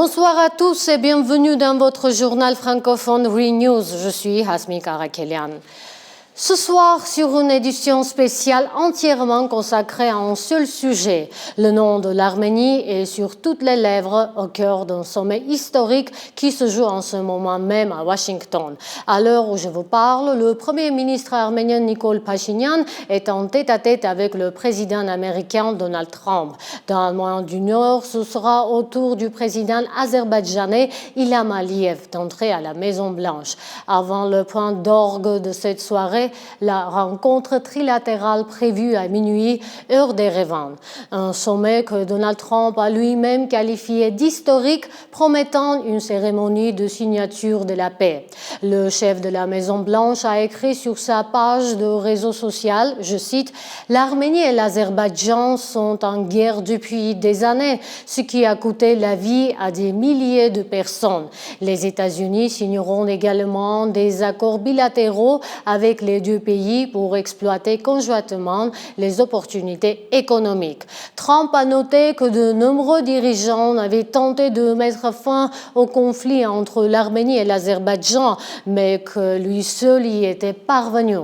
Bonsoir à tous et bienvenue dans votre journal francophone ReNews. Je suis Hasmi Karakelian. Ce soir, sur une édition spéciale entièrement consacrée à un seul sujet, le nom de l'Arménie est sur toutes les lèvres au cœur d'un sommet historique qui se joue en ce moment même à Washington. À l'heure où je vous parle, le Premier ministre arménien Nikol Pachinian est en tête-à-tête avec le président américain Donald Trump. Dans le mois du Nord, ce sera au tour du président azerbaïdjanais Ilham Aliyev d'entrer à la Maison-Blanche. Avant le point d'orgue de cette soirée, la rencontre trilatérale prévue à minuit, heure d'Erevan. Un sommet que Donald Trump a lui-même qualifié d'historique, promettant une cérémonie de signature de la paix. Le chef de la Maison-Blanche a écrit sur sa page de réseau social, je cite, « L'Arménie et l'Azerbaïdjan sont en guerre depuis des années, ce qui a coûté la vie à des milliers de personnes. Les États-Unis signeront également des accords bilatéraux avec les deux pays pour exploiter conjointement les opportunités économiques. » Trump a noté que de nombreux dirigeants avaient tenté de mettre fin au conflit entre l'Arménie et l'Azerbaïdjan, mais que lui seul y était parvenu.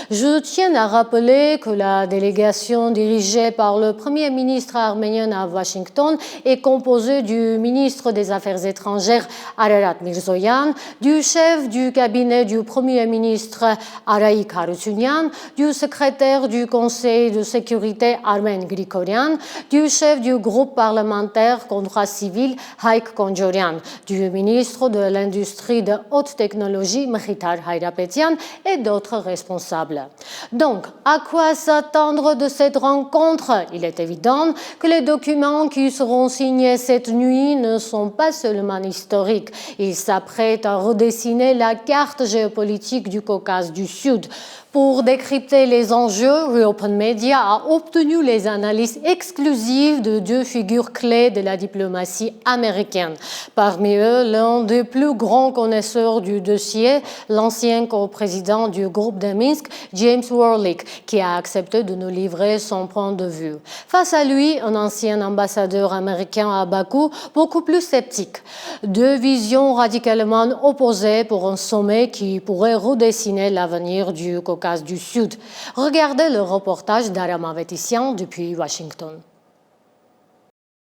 Je tiens à rappeler que la délégation dirigée par le Premier ministre arménien à Washington est composée du ministre des Affaires étrangères Ararat Mirzoyan, du chef du cabinet du Premier ministre Araïk Harutyunyan, du secrétaire du Conseil de sécurité Armen Grigoryan, du chef du groupe parlementaire Contrat civil Hayk Konjorian, du ministre de l'Industrie de haute technologie Mkhitar Hayrapetyyan et d'autres responsables. Donc, à quoi s'attendre de cette rencontre? Il est évident que les documents qui seront signés cette nuit ne sont pas seulement historiques. Ils s'apprêtent à redessiner la carte géopolitique du Caucase du Sud. Pour décrypter les enjeux, Reopen Media a obtenu les analyses exclusives de deux figures clés de la diplomatie américaine. Parmi eux, l'un des plus grands connaisseurs du dossier, l'ancien co-président du groupe de Minsk, James Warlick, qui a accepté de nous livrer son point de vue. Face à lui, un ancien ambassadeur américain à Bakou, beaucoup plus sceptique. Deux visions radicalement opposées pour un sommet qui pourrait redessiner l'avenir du Caucase du Sud. Regardez le reportage d'Aram Avetissian depuis Washington.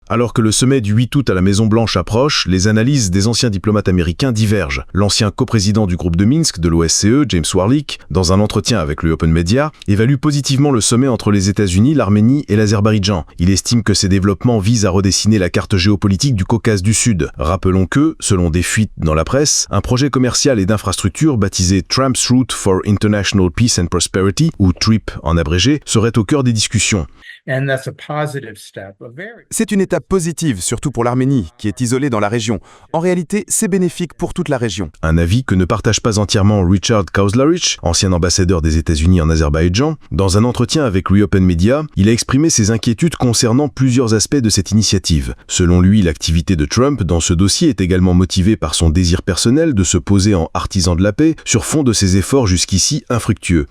Alors que le sommet du 8 août à la Maison-Blanche approche, les analyses des anciens diplomates américains divergent. L'ancien coprésident du groupe de Minsk de l'OSCE, James Warlick, dans un entretien avec le Open Media, évalue positivement le sommet entre les États-Unis, l'Arménie et l'Azerbaïdjan. Il estime que ces développements visent à redessiner la carte géopolitique du Caucase du Sud. Rappelons que, selon des fuites dans la presse, un projet commercial et d'infrastructure baptisé Trump's Route for International Peace and Prosperity, ou TRIP en abrégé, serait au cœur des discussions. C'est une étape positive, surtout pour l'Arménie, qui est isolée dans la région. En réalité, c'est bénéfique pour toute la région. Un avis que ne partage pas entièrement Richard Kauslarich, ancien ambassadeur des États-Unis en Azerbaïdjan. Dans un entretien avec Reopen Media, il a exprimé ses inquiétudes concernant plusieurs aspects de cette initiative. Selon lui, l'activité de Trump dans ce dossier est également motivée par son désir personnel de se poser en artisan de la paix sur fond de ses efforts jusqu'ici infructueux.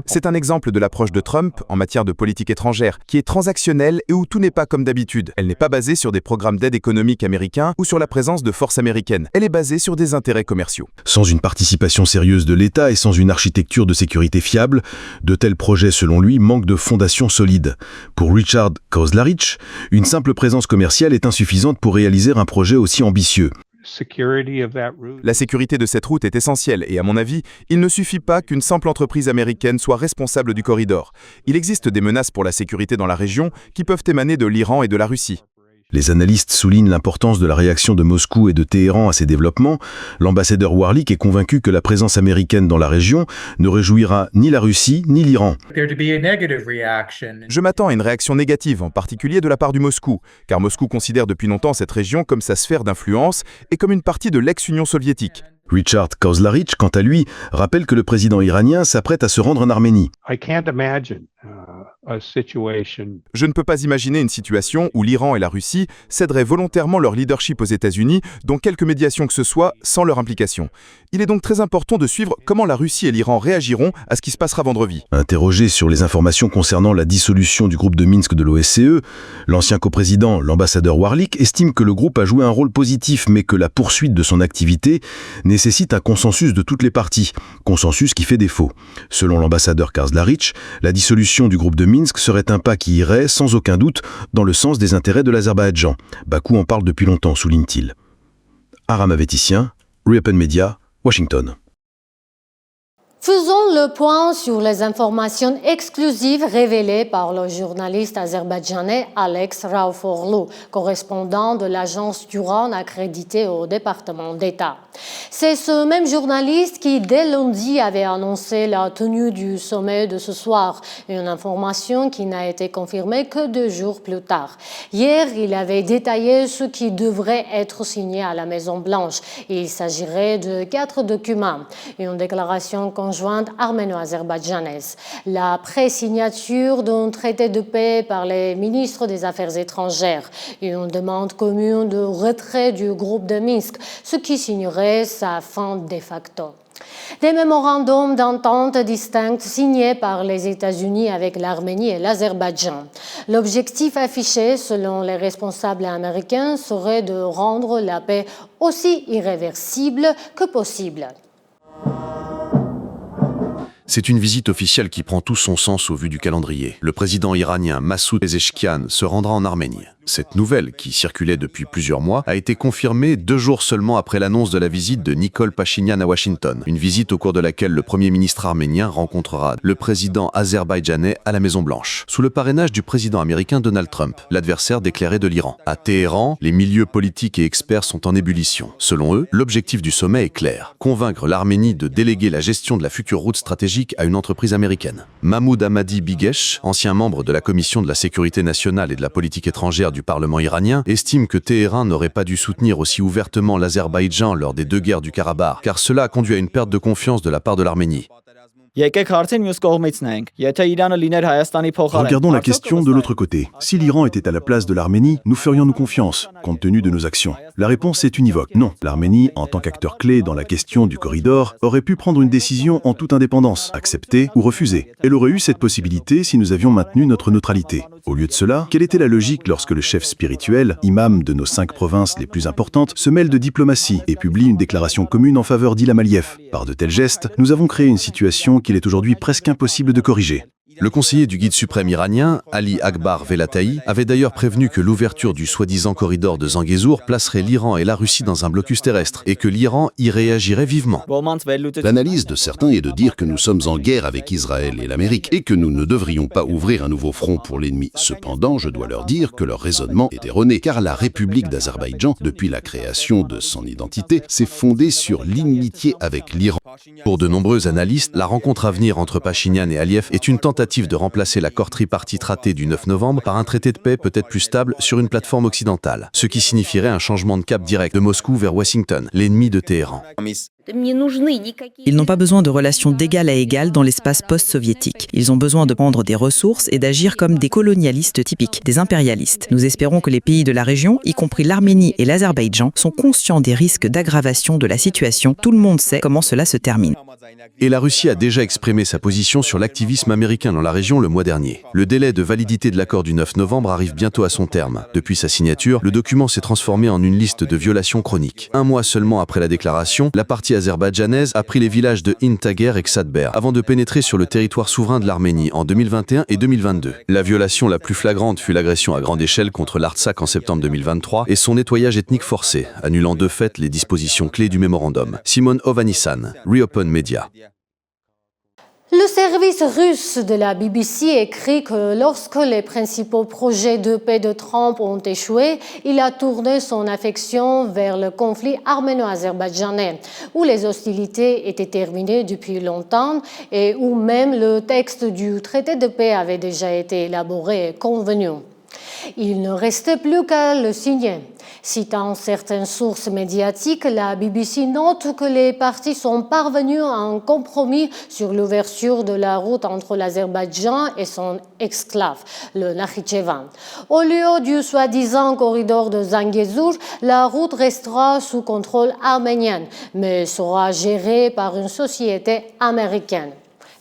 C'est un exemple de l'approche de Trump en matière de politique étrangère, qui est transactionnelle et où tout n'est pas comme d'habitude. Elle n'est pas basée sur des programmes d'aide économique américains ou sur la présence de forces américaines. Elle est basée sur des intérêts commerciaux. Sans une participation sérieuse de l'État et sans une architecture de sécurité fiable, de tels projets, selon lui, manquent de fondations solides. Pour Richard Kauslarich, une simple présence commerciale est insuffisante pour réaliser un projet aussi ambitieux. La sécurité de cette route est essentielle et à mon avis, il ne suffit pas qu'une simple entreprise américaine soit responsable du corridor. Il existe des menaces pour la sécurité dans la région qui peuvent émaner de l'Iran et de la Russie. Les analystes soulignent l'importance de la réaction de Moscou et de Téhéran à ces développements. L'ambassadeur Warlick est convaincu que la présence américaine dans la région ne réjouira ni la Russie ni l'Iran. Je m'attends à une réaction négative, en particulier de la part du Moscou, car Moscou considère depuis longtemps cette région comme sa sphère d'influence et comme une partie de l'ex-Union soviétique. Richard Kauslarich, quant à lui, rappelle que le président iranien s'apprête à se rendre en Arménie. Je ne peux pas imaginer une situation où l'Iran et la Russie céderaient volontairement leur leadership aux États-Unis, dont quelque médiation que ce soit, sans leur implication. Il est donc très important de suivre comment la Russie et l'Iran réagiront à ce qui se passera vendredi. Interrogé sur les informations concernant la dissolution du groupe de Minsk de l'OSCE, l'ancien coprésident, l'ambassadeur Warlick, estime que le groupe a joué un rôle positif, mais que la poursuite de son activité nécessite un consensus de toutes les parties, consensus qui fait défaut. Selon l'ambassadeur Karzlarich, la dissolution du groupe de Minsk serait un pas qui irait, sans aucun doute, dans le sens des intérêts de l'Azerbaïdjan. Bakou en parle depuis longtemps, souligne-t-il. Aram Avetissien, Reopen Media, Washington. Faisons le point sur les informations exclusives révélées par le journaliste azerbaïdjanais Alex Raufoglu, correspondant de l'agence Duran accréditée au département d'État. C'est ce même journaliste qui, dès lundi, avait annoncé la tenue du sommet de ce soir, une information qui n'a été confirmée que 2 jours plus tard. Hier, il avait détaillé ce qui devrait être signé à la Maison-Blanche. Il s'agirait de 4 documents, une déclaration conjointe arméno-azerbaïdjanaise, la pré-signature d'un traité de paix par les ministres des Affaires étrangères, une demande commune de retrait du groupe de Minsk, ce qui signerait sa fin de facto. Des mémorandums d'entente distincts signés par les États-Unis avec l'Arménie et l'Azerbaïdjan. L'objectif affiché, selon les responsables américains, serait de rendre la paix aussi irréversible que possible. C'est une visite officielle qui prend tout son sens au vu du calendrier. Le président iranien Massoud Pezeshkian se rendra en Arménie. Cette nouvelle, qui circulait depuis plusieurs mois, a été confirmée 2 jours seulement après l'annonce de la visite de Nikol Pachinian à Washington. Une visite au cours de laquelle le premier ministre arménien rencontrera le président azerbaïdjanais à la Maison-Blanche, sous le parrainage du président américain Donald Trump, l'adversaire déclaré de l'Iran. À Téhéran, les milieux politiques et experts sont en ébullition. Selon eux, l'objectif du sommet est clair: convaincre l'Arménie de déléguer la gestion de la future route stratégique à une entreprise américaine. Mahmoud Ahmadi Bigesh, ancien membre de la Commission de la sécurité nationale et de la politique étrangère du Parlement iranien, estime que Téhéran n'aurait pas dû soutenir aussi ouvertement l'Azerbaïdjan lors des 2 guerres du Karabakh, car cela a conduit à une perte de confiance de la part de l'Arménie. Regardons la question de l'autre côté. Si l'Iran était à la place de l'Arménie, nous ferions-nous confiance, compte tenu de nos actions? La réponse est univoque. Non. L'Arménie, en tant qu'acteur clé dans la question du corridor, aurait pu prendre une décision en toute indépendance, accepter ou refuser. Elle aurait eu cette possibilité si nous avions maintenu notre neutralité. Au lieu de cela, quelle était la logique lorsque le chef spirituel, imam de nos 5 provinces les plus importantes, se mêle de diplomatie et publie une déclaration commune en faveur d'Ilham Aliyev? Par de tels gestes, nous avons créé une situation qu'il est aujourd'hui presque impossible de corriger. Le conseiller du guide suprême iranien, Ali Akbar Velataï, avait d'ailleurs prévenu que l'ouverture du soi-disant corridor de Zangezur placerait l'Iran et la Russie dans un blocus terrestre et que l'Iran y réagirait vivement. L'analyse de certains est de dire que nous sommes en guerre avec Israël et l'Amérique et que nous ne devrions pas ouvrir un nouveau front pour l'ennemi. Cependant, je dois leur dire que leur raisonnement est erroné, car la République d'Azerbaïdjan, depuis la création de son identité, s'est fondée sur l'inimitié avec l'Iran. Pour de nombreux analystes, la rencontre à venir entre Pachinian et Aliyev est une tentative de remplacer l'accord tripartite raté du 9 novembre par un traité de paix peut-être plus stable sur une plateforme occidentale, ce qui signifierait un changement de cap direct de Moscou vers Washington, l'ennemi de Téhéran. Ils n'ont pas besoin de relations d'égal à égal dans l'espace post-soviétique. Ils ont besoin de prendre des ressources et d'agir comme des colonialistes typiques, des impérialistes. Nous espérons que les pays de la région, y compris l'Arménie et l'Azerbaïdjan, sont conscients des risques d'aggravation de la situation. Tout le monde sait comment cela se termine. Et la Russie a déjà exprimé sa position sur l'activisme américain dans la région le mois dernier. Le délai de validité de l'accord du 9 novembre arrive bientôt à son terme. Depuis sa signature, le document s'est transformé en une liste de violations chroniques. 1 mois seulement après la déclaration, la partie azerbaïdjanaise a pris les villages de Intager et Ksadber avant de pénétrer sur le territoire souverain de l'Arménie en 2021 et 2022. La violation la plus flagrante fut l'agression à grande échelle contre l'Artsakh en septembre 2023 et son nettoyage ethnique forcé, annulant de fait les dispositions clés du mémorandum. Simon Ovanissan, Reopen Media. Le service russe de la BBC écrit que lorsque les principaux projets de paix de Trump ont échoué, il a tourné son affection vers le conflit arméno-azerbaïdjanais, où les hostilités étaient terminées depuis longtemps et où même le texte du traité de paix avait déjà été élaboré et convenu. Il ne restait plus qu'à le signer. Citant certaines sources médiatiques, la BBC note que les parties sont parvenues à un compromis sur l'ouverture de la route entre l'Azerbaïdjan et son exclave, le Nakhichevan. Au lieu du soi-disant corridor de Zangezur, la route restera sous contrôle arménien, mais sera gérée par une société américaine.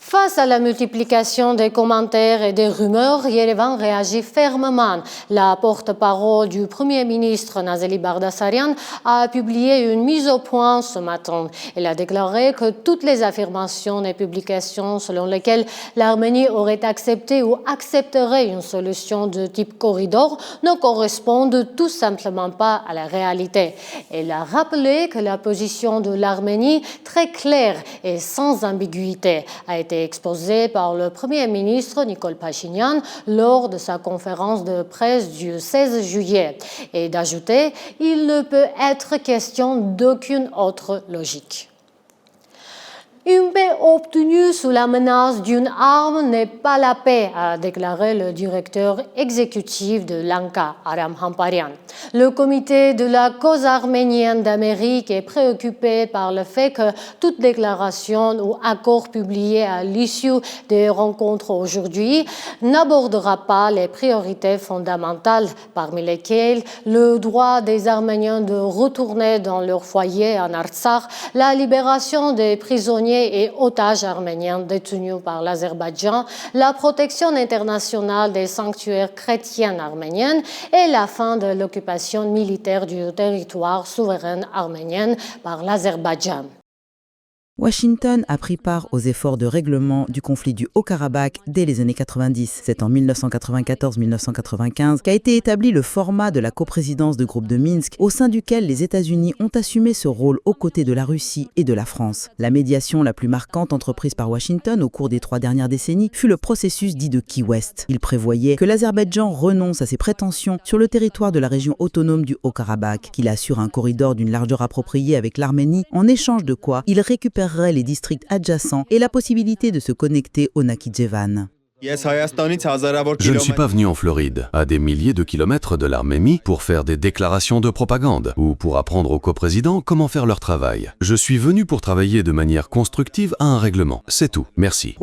Face à la multiplication des commentaires et des rumeurs, Yerevan réagit fermement. La porte-parole du Premier ministre Nazeli Bardasaryan a publié une mise au point ce matin. Elle a déclaré que toutes les affirmations et publications selon lesquelles l'Arménie aurait accepté ou accepterait une solution de type corridor ne correspondent tout simplement pas à la réalité. Elle a rappelé que la position de l'Arménie, très claire et sans ambiguïté, a été exposé par le Premier ministre Nikol Pachinian lors de sa conférence de presse du 16 juillet et d'ajouter « Il ne peut être question d'aucune autre logique ». Une paix obtenue sous la menace d'une arme n'est pas la paix, a déclaré le directeur exécutif de l'ANCA, Aram Hamparian. Le comité de la cause arménienne d'Amérique est préoccupé par le fait que toute déclaration ou accord publié à l'issue des rencontres aujourd'hui n'abordera pas les priorités fondamentales, parmi lesquelles le droit des Arméniens de retourner dans leur foyer en Artsakh, la libération des prisonniers et otages arméniens détenus par l'Azerbaïdjan, la protection internationale des sanctuaires chrétiens arméniens et la fin de l'occupation militaire du territoire souverain arménien par l'Azerbaïdjan. Washington a pris part aux efforts de règlement du conflit du Haut-Karabakh dès les années 90. C'est en 1994-1995 qu'a été établi le format de la coprésidence de groupe de Minsk, au sein duquel les États-Unis ont assumé ce rôle aux côtés de la Russie et de la France. La médiation la plus marquante entreprise par Washington au cours des 3 dernières décennies fut le processus dit de Key West. Il prévoyait que l'Azerbaïdjan renonce à ses prétentions sur le territoire de la région autonome du Haut-Karabakh, qu'il assure un corridor d'une largeur appropriée avec l'Arménie, en échange de quoi il récupère les districts adjacents et la possibilité de se connecter au Nakhichevan. Je ne suis pas venu en Floride, à des milliers de kilomètres de l'Arménie, pour faire des déclarations de propagande ou pour apprendre aux coprésidents comment faire leur travail. Je suis venu pour travailler de manière constructive à un règlement. C'est tout. Merci.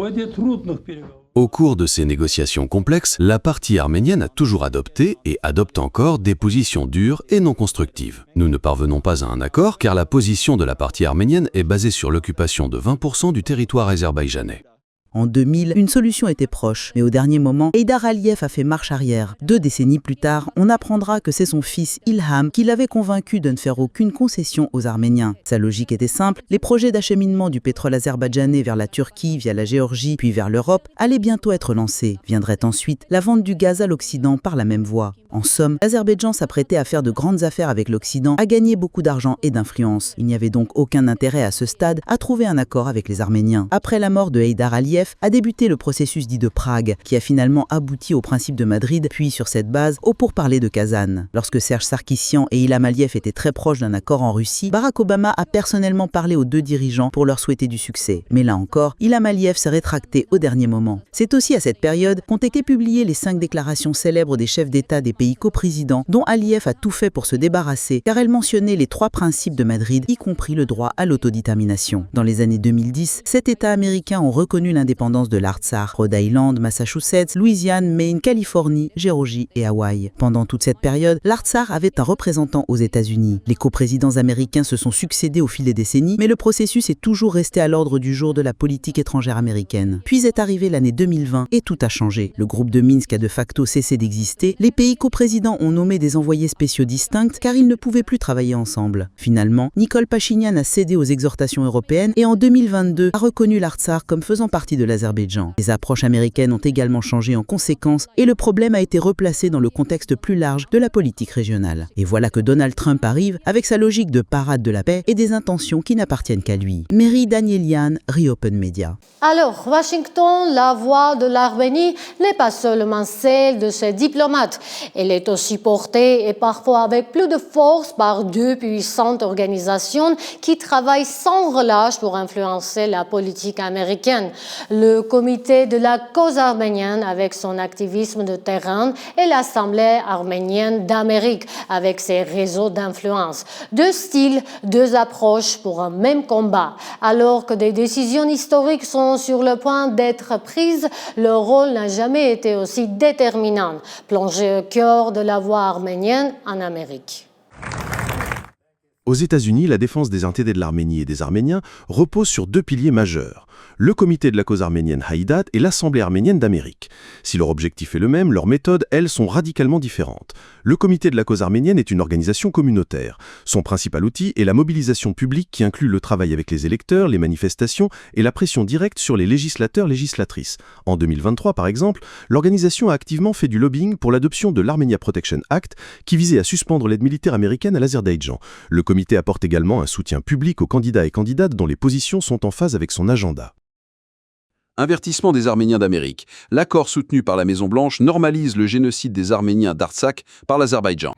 Au cours de ces négociations complexes, la partie arménienne a toujours adopté et adopte encore des positions dures et non constructives. Nous ne parvenons pas à un accord car la position de la partie arménienne est basée sur l'occupation de 20% du territoire azerbaïdjanais. En 2000, une solution était proche, mais au dernier moment, Heydar Aliyev a fait marche arrière. 2 décennies plus tard, on apprendra que c'est son fils Ilham qui l'avait convaincu de ne faire aucune concession aux Arméniens. Sa logique était simple, les projets d'acheminement du pétrole azerbaïdjanais vers la Turquie, via la Géorgie, puis vers l'Europe, allaient bientôt être lancés. Viendrait ensuite la vente du gaz à l'Occident par la même voie. En somme, l'Azerbaïdjan s'apprêtait à faire de grandes affaires avec l'Occident, à gagner beaucoup d'argent et d'influence. Il n'y avait donc aucun intérêt à ce stade à trouver un accord avec les Arméniens. Après la mort de Heydar Aliyev, a débuté le processus dit de Prague, qui a finalement abouti au principe de Madrid, puis sur cette base, au pourparlers de Kazan. Lorsque Serge Sarkissian et Ilham Aliyev étaient très proches d'un accord en Russie, Barack Obama a personnellement parlé aux 2 dirigeants pour leur souhaiter du succès. Mais là encore, Ilham Aliyev s'est rétracté au dernier moment. C'est aussi à cette période qu'ont été publiées les 5 déclarations célèbres des chefs d'État des pays coprésidents, dont Aliyev a tout fait pour se débarrasser, car elles mentionnaient les 3 principes de Madrid, y compris le droit à l'autodétermination. Dans les années 2010, 7 États américains ont reconnu l'indépendance de l'Artsakh, Rhode Island, Massachusetts, Louisiane, Maine, Californie, Géorgie et Hawaï. Pendant toute cette période, l'Artsakh avait un représentant aux États-Unis. Les coprésidents américains se sont succédés au fil des décennies, mais le processus est toujours resté à l'ordre du jour de la politique étrangère américaine. Puis est arrivée l'année 2020 et tout a changé. Le groupe de Minsk a de facto cessé d'exister, les pays coprésidents ont nommé des envoyés spéciaux distincts car ils ne pouvaient plus travailler ensemble. Finalement, Nikol Pachinian a cédé aux exhortations européennes et en 2022 a reconnu l'Artsakh comme faisant partie de l'Azerbaïdjan. Les approches américaines ont également changé en conséquence et le problème a été replacé dans le contexte plus large de la politique régionale. Et voilà que Donald Trump arrive avec sa logique de parade de la paix et des intentions qui n'appartiennent qu'à lui. Mary Danielian, Reopen Media. Alors, Washington, la voix de l'Arménie n'est pas seulement celle de ses diplomates. Elle est aussi portée et parfois avec plus de force par 2 puissantes organisations qui travaillent sans relâche pour influencer la politique américaine. le comité de la cause arménienne avec son activisme de terrain et l'Assemblée arménienne d'Amérique avec ses réseaux d'influence. Deux styles, deux approches pour un même combat. Alors que des décisions historiques sont sur le point d'être prises, leur rôle n'a jamais été aussi déterminant, plongé au cœur de la voie arménienne en Amérique. Aux États-Unis, la défense des intérêts de l'Arménie et des Arméniens repose sur deux piliers majeurs. Le comité de la cause arménienne Haïdat et l'Assemblée arménienne d'Amérique. Si leur objectif est le même, leurs méthodes, elles, sont radicalement différentes. Le comité de la cause arménienne est une organisation communautaire. Son principal outil est la mobilisation publique qui inclut le travail avec les électeurs, les manifestations et la pression directe sur les législateurs-législatrices. En 2023, par exemple, l'organisation a activement fait du lobbying pour l'adoption de l'Armenia Protection Act qui visait à suspendre l'aide militaire américaine à l'Azerbaïdjan. Le comité apporte également un soutien public aux candidats et candidates dont les positions sont en phase avec son agenda. Avertissement des Arméniens d'Amérique. L'accord soutenu par la Maison-Blanche normalise le génocide des Arméniens d'Artsakh par l'Azerbaïdjan.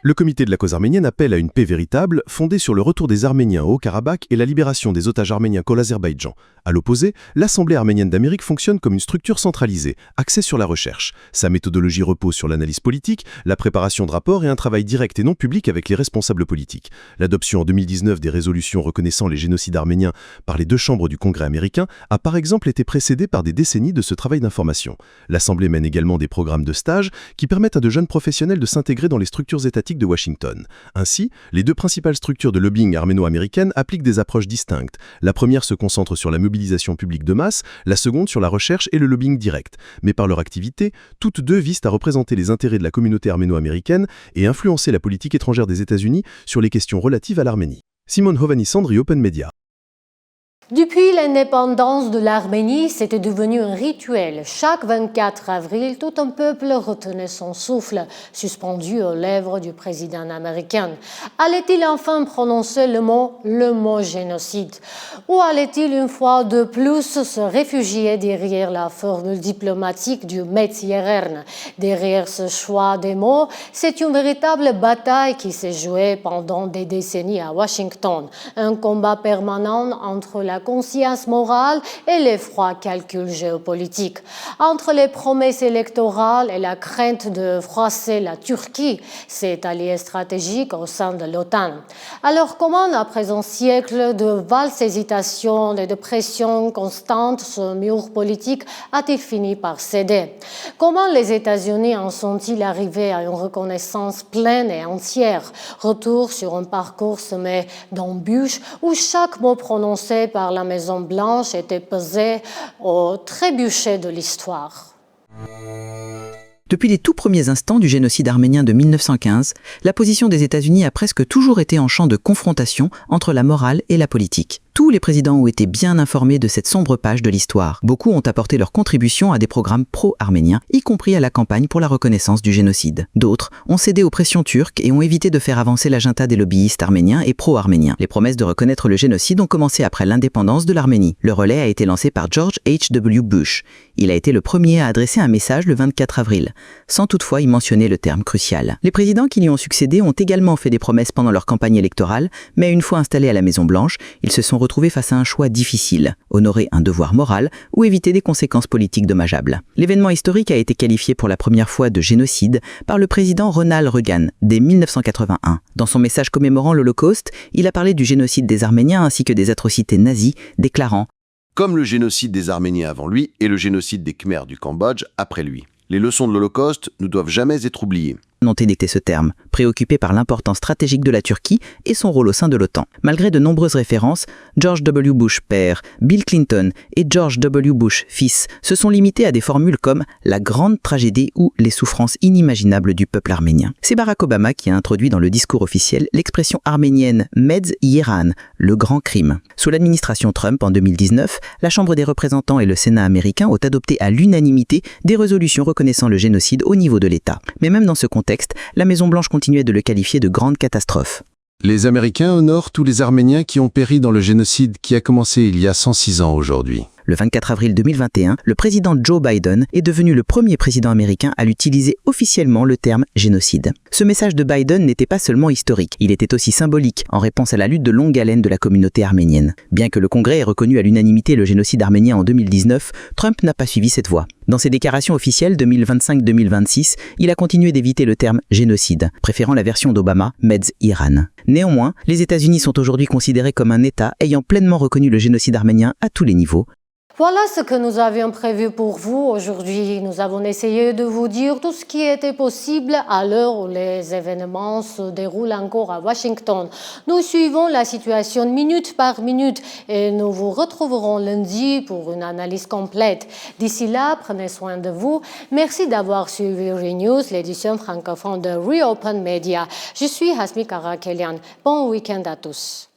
Le comité de la cause arménienne appelle à une paix véritable, fondée sur le retour des Arméniens au Haut-Karabakh et la libération des otages arméniens qu'au l'Azerbaïdjan. À l'opposé, l'Assemblée arménienne d'Amérique fonctionne comme une structure centralisée, axée sur la recherche. Sa méthodologie repose sur l'analyse politique, la préparation de rapports et un travail direct et non public avec les responsables politiques. L'adoption en 2019 des résolutions reconnaissant les génocides arméniens par les deux chambres du Congrès américain a par exemple été précédée par des décennies de ce travail d'information. L'Assemblée mène également des programmes de stage qui permettent à de jeunes professionnels de s'intégrer dans les structures étatiques de Washington. Ainsi, les deux principales structures de lobbying arméno-américaines appliquent des approches distinctes. La première se concentre sur la mobilisation publique de masse, la seconde sur la recherche et le lobbying direct. Mais par leur activité, toutes deux visent à représenter les intérêts de la communauté arméno-américaine et influencer la politique étrangère des États-Unis sur les questions relatives à l'Arménie. Simone Hovhannisandri, Open Media. Depuis l'indépendance de l'Arménie, c'était devenu un rituel. Chaque 24 avril, tout un peuple retenait son souffle, suspendu aux lèvres du président américain. Allait-il enfin prononcer le mot génocide? Ou allait-il une fois de plus se réfugier derrière la formule diplomatique du Metz-Yeren? Derrière ce choix des mots, c'est une véritable bataille qui s'est jouée pendant des décennies à Washington. Un combat permanent entre la conscience morale et l'effroi calcul géopolitique. Entre les promesses électorales et la crainte de froisser la Turquie, cet allié stratégique au sein de l'OTAN. Alors comment, après un siècle de valses hésitations et de pression constante, ce mur politique a-t-il fini par céder? Comment les États-Unis en sont-ils arrivés à une reconnaissance pleine et entière? Retour sur un parcours semé d'embûches où chaque mot prononcé par la Maison-Blanche était pesé au trébuchet de l'histoire. Depuis les tout premiers instants du génocide arménien de 1915, la position des États-Unis a presque toujours été en champ de confrontation entre la morale et la politique. Tous les présidents ont été bien informés de cette sombre page de l'histoire. Beaucoup ont apporté leur contribution à des programmes pro-arméniens, y compris à la campagne pour la reconnaissance du génocide. D'autres ont cédé aux pressions turques et ont évité de faire avancer l'agenda des lobbyistes arméniens et pro-arméniens. Les promesses de reconnaître le génocide ont commencé après l'indépendance de l'Arménie. Le relais a été lancé par George H.W. Bush. Il a été le premier à adresser un message le 24 avril, sans toutefois y mentionner le terme crucial. Les présidents qui lui ont succédé ont également fait des promesses pendant leur campagne électorale, mais une fois installés à la Maison-Blanche, ils se sont retrouvés face à un choix difficile, honorer un devoir moral ou éviter des conséquences politiques dommageables. L'événement historique a été qualifié pour la première fois de génocide par le président Ronald Reagan dès 1981. Dans son message commémorant l'Holocauste, il a parlé du génocide des Arméniens ainsi que des atrocités nazies, déclarant « Comme le génocide des Arméniens avant lui et le génocide des Khmers du Cambodge après lui. Les leçons de l'Holocauste ne doivent jamais être oubliées. » ont édicté ce terme, préoccupé par l'importance stratégique de la Turquie et son rôle au sein de l'OTAN. Malgré de nombreuses références, George W. Bush père, Bill Clinton et George W. Bush fils se sont limités à des formules comme « la grande tragédie » ou « les souffrances inimaginables du peuple arménien ». C'est Barack Obama qui a introduit dans le discours officiel l'expression arménienne « Metz-Yeren », le grand crime. Sous l'administration Trump en 2019, la Chambre des représentants et le Sénat américain ont adopté à l'unanimité des résolutions reconnaissant le génocide au niveau de l'État. Mais même dans ce contexte, la Maison-Blanche continuait de le qualifier de grande catastrophe. Les Américains honorent tous les Arméniens qui ont péri dans le génocide qui a commencé il y a 106 ans aujourd'hui. Le 24 avril 2021, le président Joe Biden est devenu le premier président américain à l'utiliser officiellement le terme génocide. Ce message de Biden n'était pas seulement historique, il était aussi symbolique, en réponse à la lutte de longue haleine de la communauté arménienne. Bien que le Congrès ait reconnu à l'unanimité le génocide arménien en 2019, Trump n'a pas suivi cette voie. Dans ses déclarations officielles 2025-2026, il a continué d'éviter le terme génocide, préférant la version d'Obama, Meds Iran. Néanmoins, les États-Unis sont aujourd'hui considérés comme un État ayant pleinement reconnu le génocide arménien à tous les niveaux. Voilà ce que nous avions prévu pour vous aujourd'hui. Nous avons essayé de vous dire tout ce qui était possible à l'heure où les événements se déroulent encore à Washington. Nous suivons la situation minute par minute et nous vous retrouverons lundi pour une analyse complète. D'ici là, prenez soin de vous. Merci d'avoir suivi Renews, l'édition francophone de Reopen Media. Je suis Hasmi Karakelian. Bon week-end à tous.